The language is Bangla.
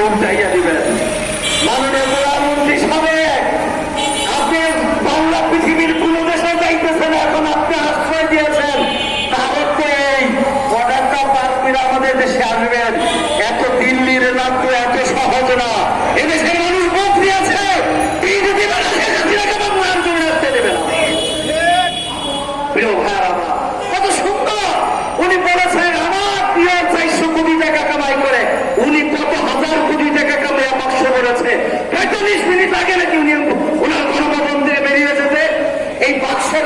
উঠাইয়া দিবেন। মাননীয় প্রধানমন্ত্রী সাহেব, আপনি বাংলা পৃথিবীর কোন দেশে যাইতেছেন, এখন আপনি আশ্রয় দিয়েছেন, ভারতে এই অর্ডারটা পাস করে আমাদের দেশে আসবেন। এত দিল্লির নাম তো এত সহজ না। এদেশের মানুষ ভোট দিয়েছে, প্রিয় ভাইয়ার আমার কত সুন্দর উনি বলেছেন, আমার প্রিয় 400 কোটি টাকা কামাই করে উনি কত হাজার কোটি টাকা কামাইয়া বাক্স করেছে। 45 মিনিট আগে নাকি উনি ওনার গণভবন থেকে বেরিয়ে যেতে এই বাক্সের